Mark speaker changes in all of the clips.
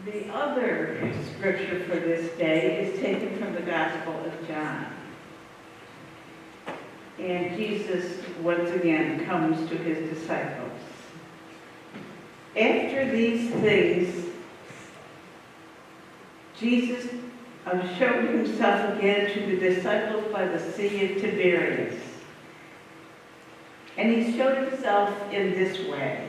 Speaker 1: The other scripture for this day is taken from the Gospel of John. And Jesus, once again, comes to his disciples. After these things, Jesus showed himself again to the disciples by the Sea of Tiberias. And he showed himself in this way.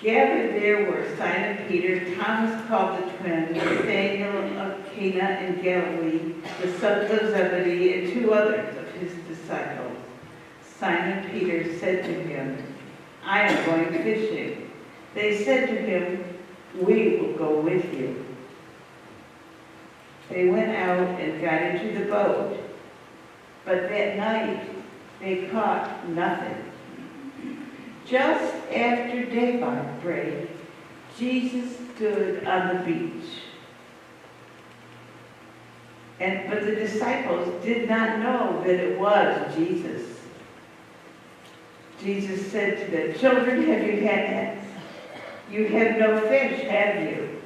Speaker 1: Gathered there were Simon Peter, Thomas called the twin, Nathanael of Cana in Galilee, the sons of Zebedee, and two others of his disciples. Simon Peter said to him, I am going fishing. They said to him, we will go with you. They went out and got into the boat, but that night they caught nothing. Just after daybreak, Jesus stood on the beach. But the disciples did not know that it was Jesus. Jesus said to them, children, you have no fish, have you?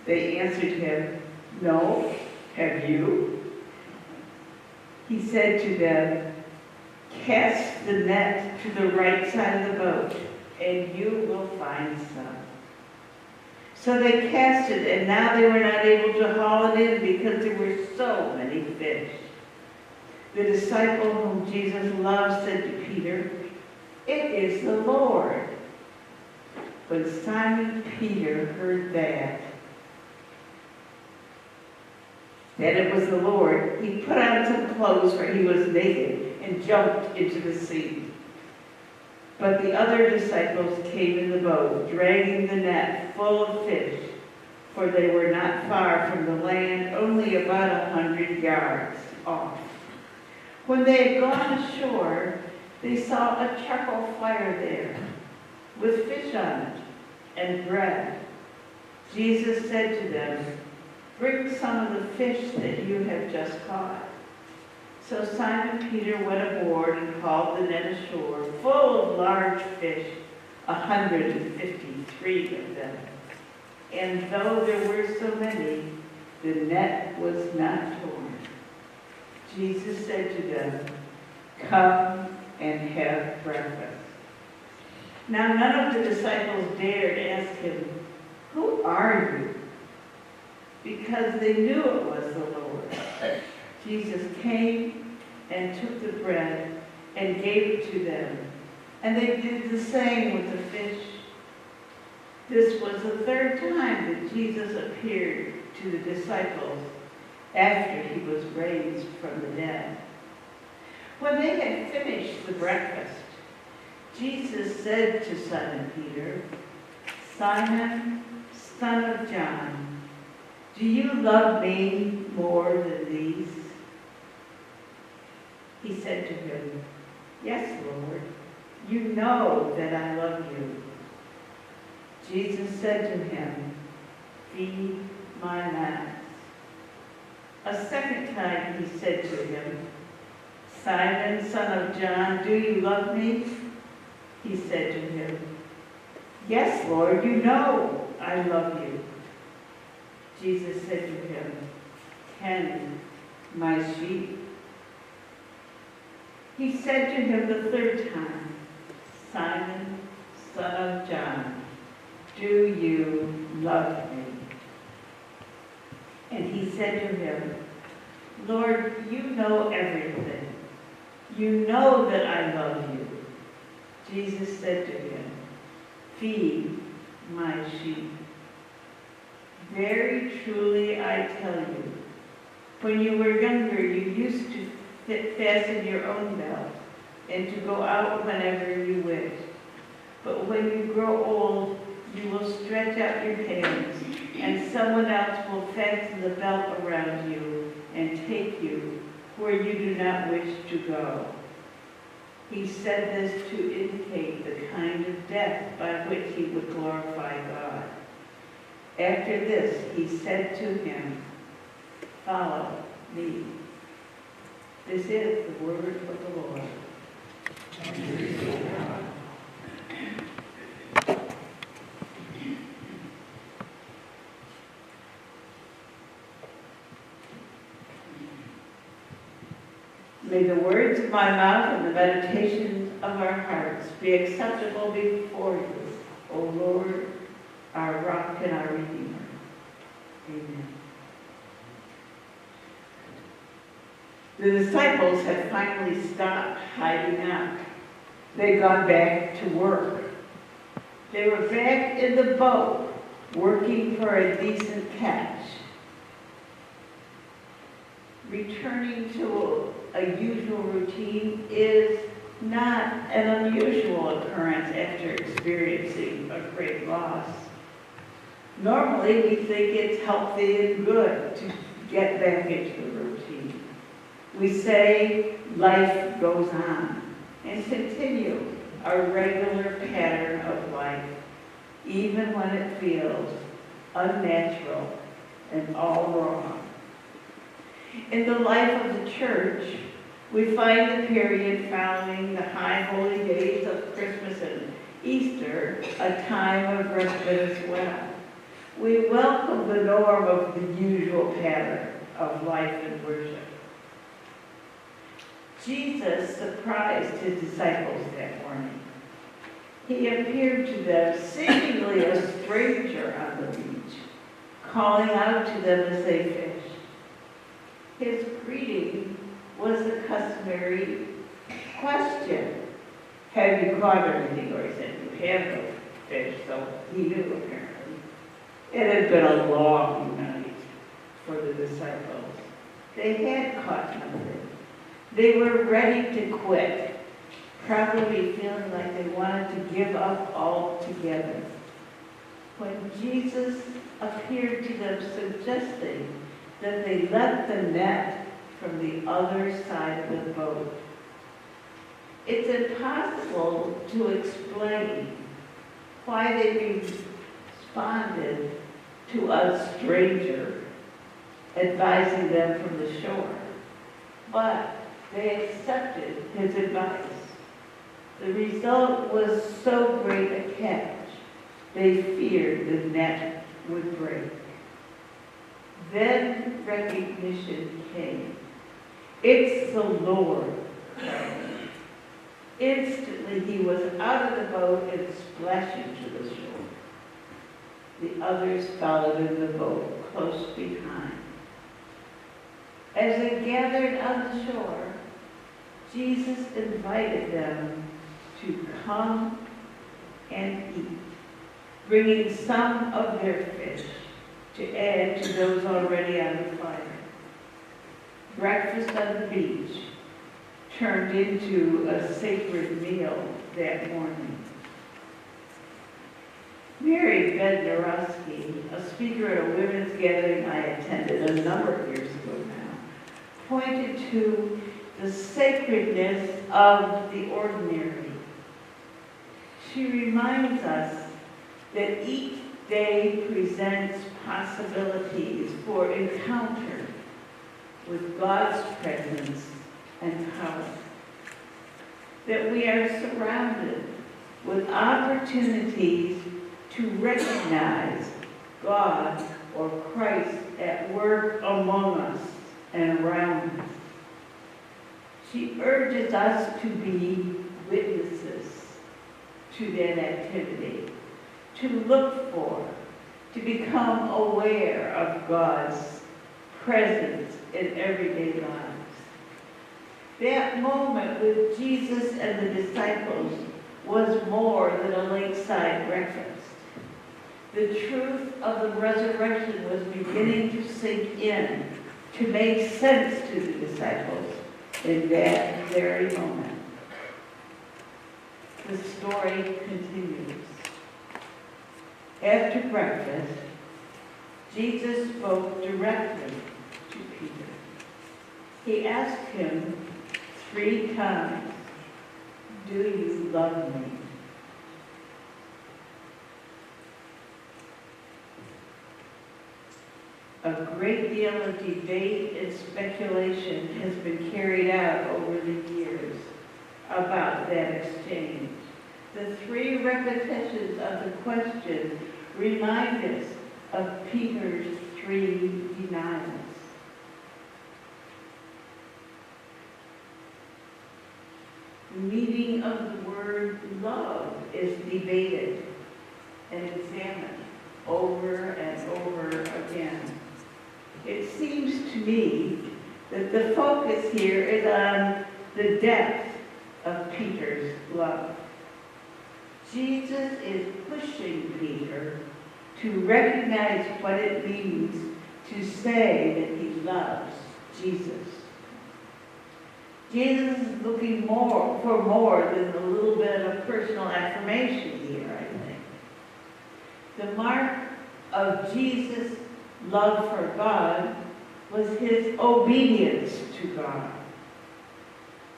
Speaker 1: They answered him, no, have you? He said to them, cast the net to the right side of the boat, and you will find some. So they cast it, and now they were not able to haul it in because there were so many fish. The disciple whom Jesus loved said to Peter, it is the Lord. When Simon Peter heard that it was the Lord, he put on some clothes, for he was naked, and jumped into the sea. But the other disciples came in the boat, dragging the net full of fish, for they were not far from the land, only about 100 yards off. When they had gone ashore, they saw a charcoal fire there, with fish on it, and bread. Jesus said to them, bring some of the fish that you have just caught. So Simon Peter went aboard and hauled the net ashore, full of large fish, 153 of them. And though there were so many, the net was not torn. Jesus said to them, come and have breakfast. Now none of the disciples dared ask him, who are you? Because they knew it was the Lord. Jesus came and took the bread and gave it to them. And they did the same with the fish. This was the third time that Jesus appeared to the disciples after he was raised from the dead. When they had finished the breakfast, Jesus said to Simon Peter, Simon, son of John, do you love me more than these? He said to him, yes, Lord, you know that I love you. Jesus said to him, feed my lambs. A second time he said to him, Simon, son of John, do you love me? He said to him, yes, Lord, you know I love you. Jesus said to him, tend my sheep. He said to him the third time, Simon, son of John, do you love me? And he said to him, Lord, you know everything. You know that I love you. Jesus said to him, feed my sheep. Very truly I tell you, when you were younger, you used to fasten your own belt and to go out whenever you wished. But when you grow old, you will stretch out your hands, and someone else will fasten the belt around you and take you where you do not wish to go. He said this to indicate the kind of death by which he would glorify God. After this, he said to him, follow me. This is the word of the Lord. May the words of my mouth and the meditations of our hearts be acceptable before you, O Lord, our rock and our redeemer. Amen. The disciples had finally stopped hiding out. They'd gone back to work. They were back in the boat, working for a decent catch. Returning to a usual routine is not an unusual occurrence after experiencing a great loss. Normally, we think it's healthy and good to get back into the routine. We say life goes on and continue a regular pattern of life, even when it feels unnatural and all wrong. In the life of the church, we find the period following the high holy days of Christmas and Easter a time of respite as well. We welcome the norm of the usual pattern of life and worship. Jesus surprised his disciples that morning. He appeared to them seemingly a stranger on the beach, calling out to them as they fished. His greeting was the customary question. Have you caught anything? Or he said, you have no fish, so he knew apparently. It had been a long night for the disciples. They had caught nothing. They were ready to quit, probably feeling like they wanted to give up altogether. When Jesus appeared to them suggesting that they let the net from the other side of the boat. It's impossible to explain why they responded to a stranger advising them from the shore, but they accepted his advice. The result was so great a catch, they feared the net would break. Then recognition came. It's the Lord. Instantly he was out of the boat and splashing to the shore. The others followed in the boat close behind. As they gathered on the shore, Jesus invited them to come and eat, bringing some of their fish to add to those already on the fire. Breakfast on the beach turned into a sacred meal that morning. Mary Bednarowski, a speaker at a women's gathering I attended a number of years ago now, pointed to the sacredness of the ordinary. She reminds us that each day presents possibilities for encounter with God's presence and power. That we are surrounded with opportunities to recognize God or Christ at work among us and around us. She urges us to be witnesses to that activity, to look for, to become aware of God's presence in everyday lives. That moment with Jesus and the disciples was more than a lakeside breakfast. The truth of the resurrection was beginning to sink in, to make sense to the disciples in that very moment. The story continues. After breakfast, Jesus spoke directly to Peter. He asked him 3 times, "Do you love me?" A great deal of debate and speculation has been carried out over the years about that exchange. The 3 repetitions of the question remind us of Peter's 3 denials. meaning of the word love is debated and examined over and over again. It seems to me that the focus here is on the depth of Peter's love. Jesus is pushing Peter to recognize what it means to say that he loves Jesus. Jesus is looking for more than a little bit of personal affirmation here, I think. The mark of Jesus' love for God was his obedience to God.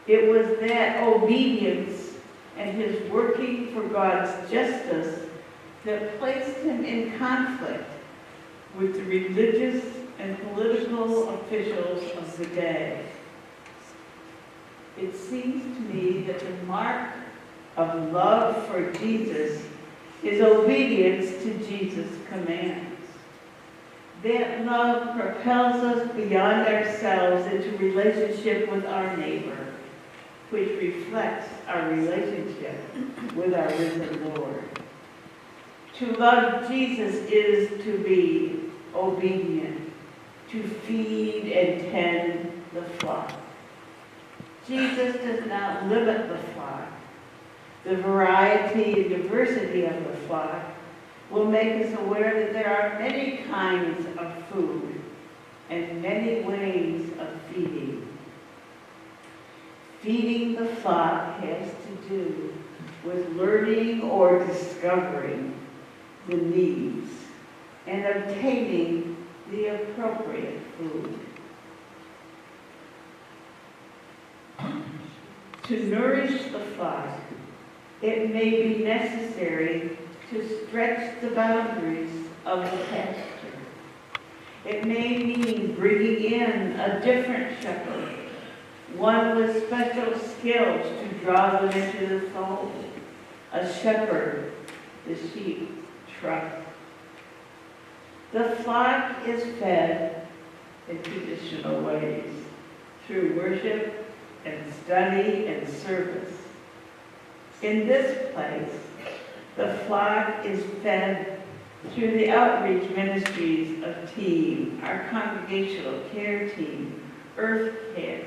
Speaker 1: It was that obedience and his working for God's justice that placed him in conflict with the religious and political officials of the day. It seems to me that the mark of love for Jesus is obedience to Jesus' commands. That love propels us beyond ourselves into relationship with our neighbor, which reflects our relationship with our risen Lord. To love Jesus is to be obedient, to feed and tend the flock. Jesus does not limit the flock. The variety and diversity of the flock will make us aware that there are many kinds of food and many ways of feeding. Feeding the flock has to do with learning or discovering the needs and obtaining the appropriate food. To nourish the flock, it may be necessary to stretch the boundaries of the pasture. It may mean bringing in a different shepherd, one with special skills to draw them into the fold. A shepherd the sheep trust. The flock is fed in traditional ways, through worship and study and service. In this place, the flock is fed through the outreach ministries of TEAM, our congregational care team, Earth Care,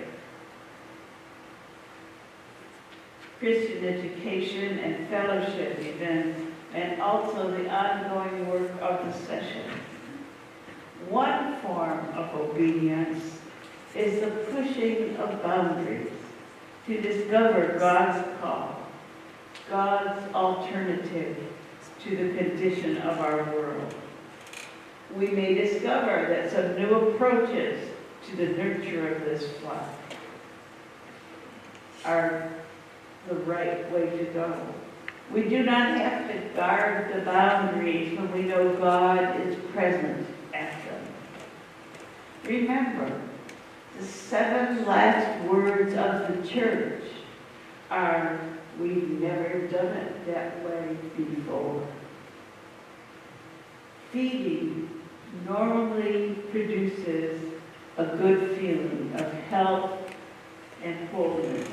Speaker 1: Christian education and fellowship events, and also the ongoing work of the session. One form of obedience is the pushing of boundaries to discover God's call, God's alternative to the condition of our world. We may discover that some new approaches to the nurture of this flock are the right way to go. We do not have to guard the boundaries when we know God is present at them. Remember, the 7 last words of the church are, "We've never done it that way before." Feeding normally produces a good feeling of health and wholeness.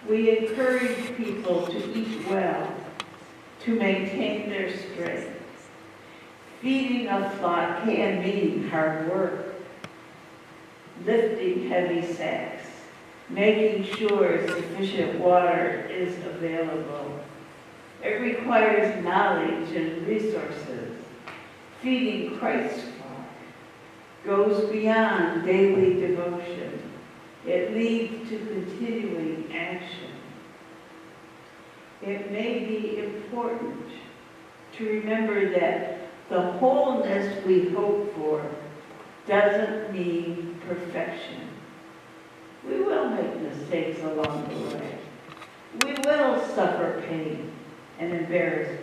Speaker 1: We encourage people to eat well, to maintain their strength. Feeding a flock can mean hard work, lifting heavy sacks, making sure sufficient water is available. It requires knowledge and resources. Feeding Christ's flock goes beyond daily devotion. It leads to continuing action. It may be important to remember that the wholeness we hope for doesn't mean perfection. We will make mistakes along the way. We will suffer pain and embarrassment.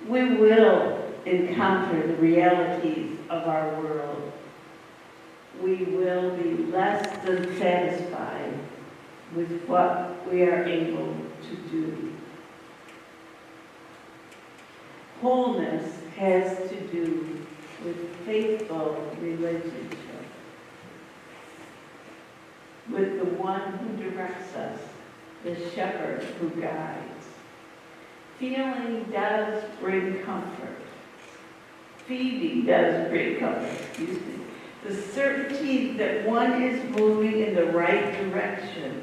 Speaker 1: We will encounter the realities of our world. We will be less than satisfied with what we are able to do. Wholeness has to do with faithful relationship with the one who directs us, the shepherd who guides. Feeling does bring comfort. Feeding does bring comfort, excuse me. The certainty that one is moving in the right direction,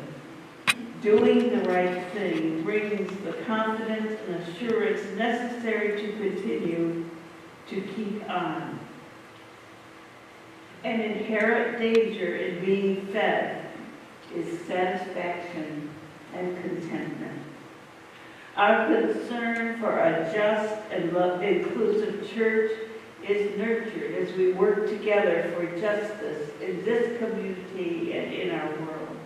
Speaker 1: doing the right thing, brings the confidence and assurance necessary to continue to keep on. An inherent danger in being fed is satisfaction and contentment. Our concern for a just and inclusive church is nurtured as we work together for justice in this community and in our world.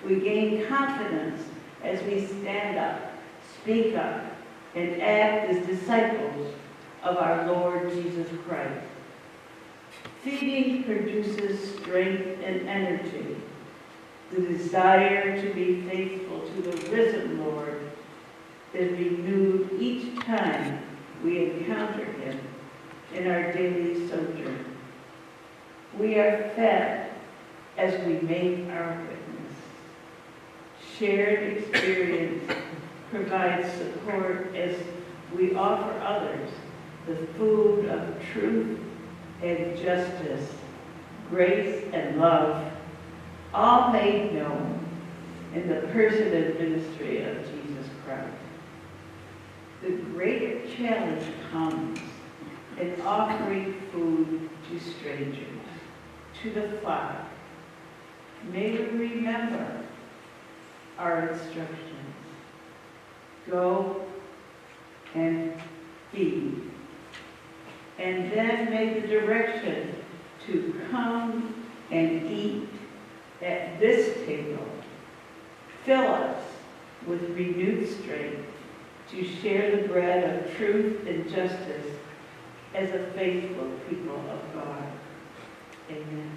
Speaker 1: We gain confidence as we stand up, speak up, and act as disciples of our Lord Jesus Christ. Feeding produces strength and energy. The desire to be faithful to the risen Lord is renewed each time we encounter him in our daily sojourn. We are fed as we make our witness. Shared experience provides support as we offer others the food of truth and justice, grace and love, all made known in the person and ministry of Jesus Christ. The greater challenge comes in offering food to strangers, to the flock. May we remember our instructions. Go and feed. And then may the direction to come and eat at this table fill us with renewed strength to share the bread of truth and justice as a faithful people of God. Amen.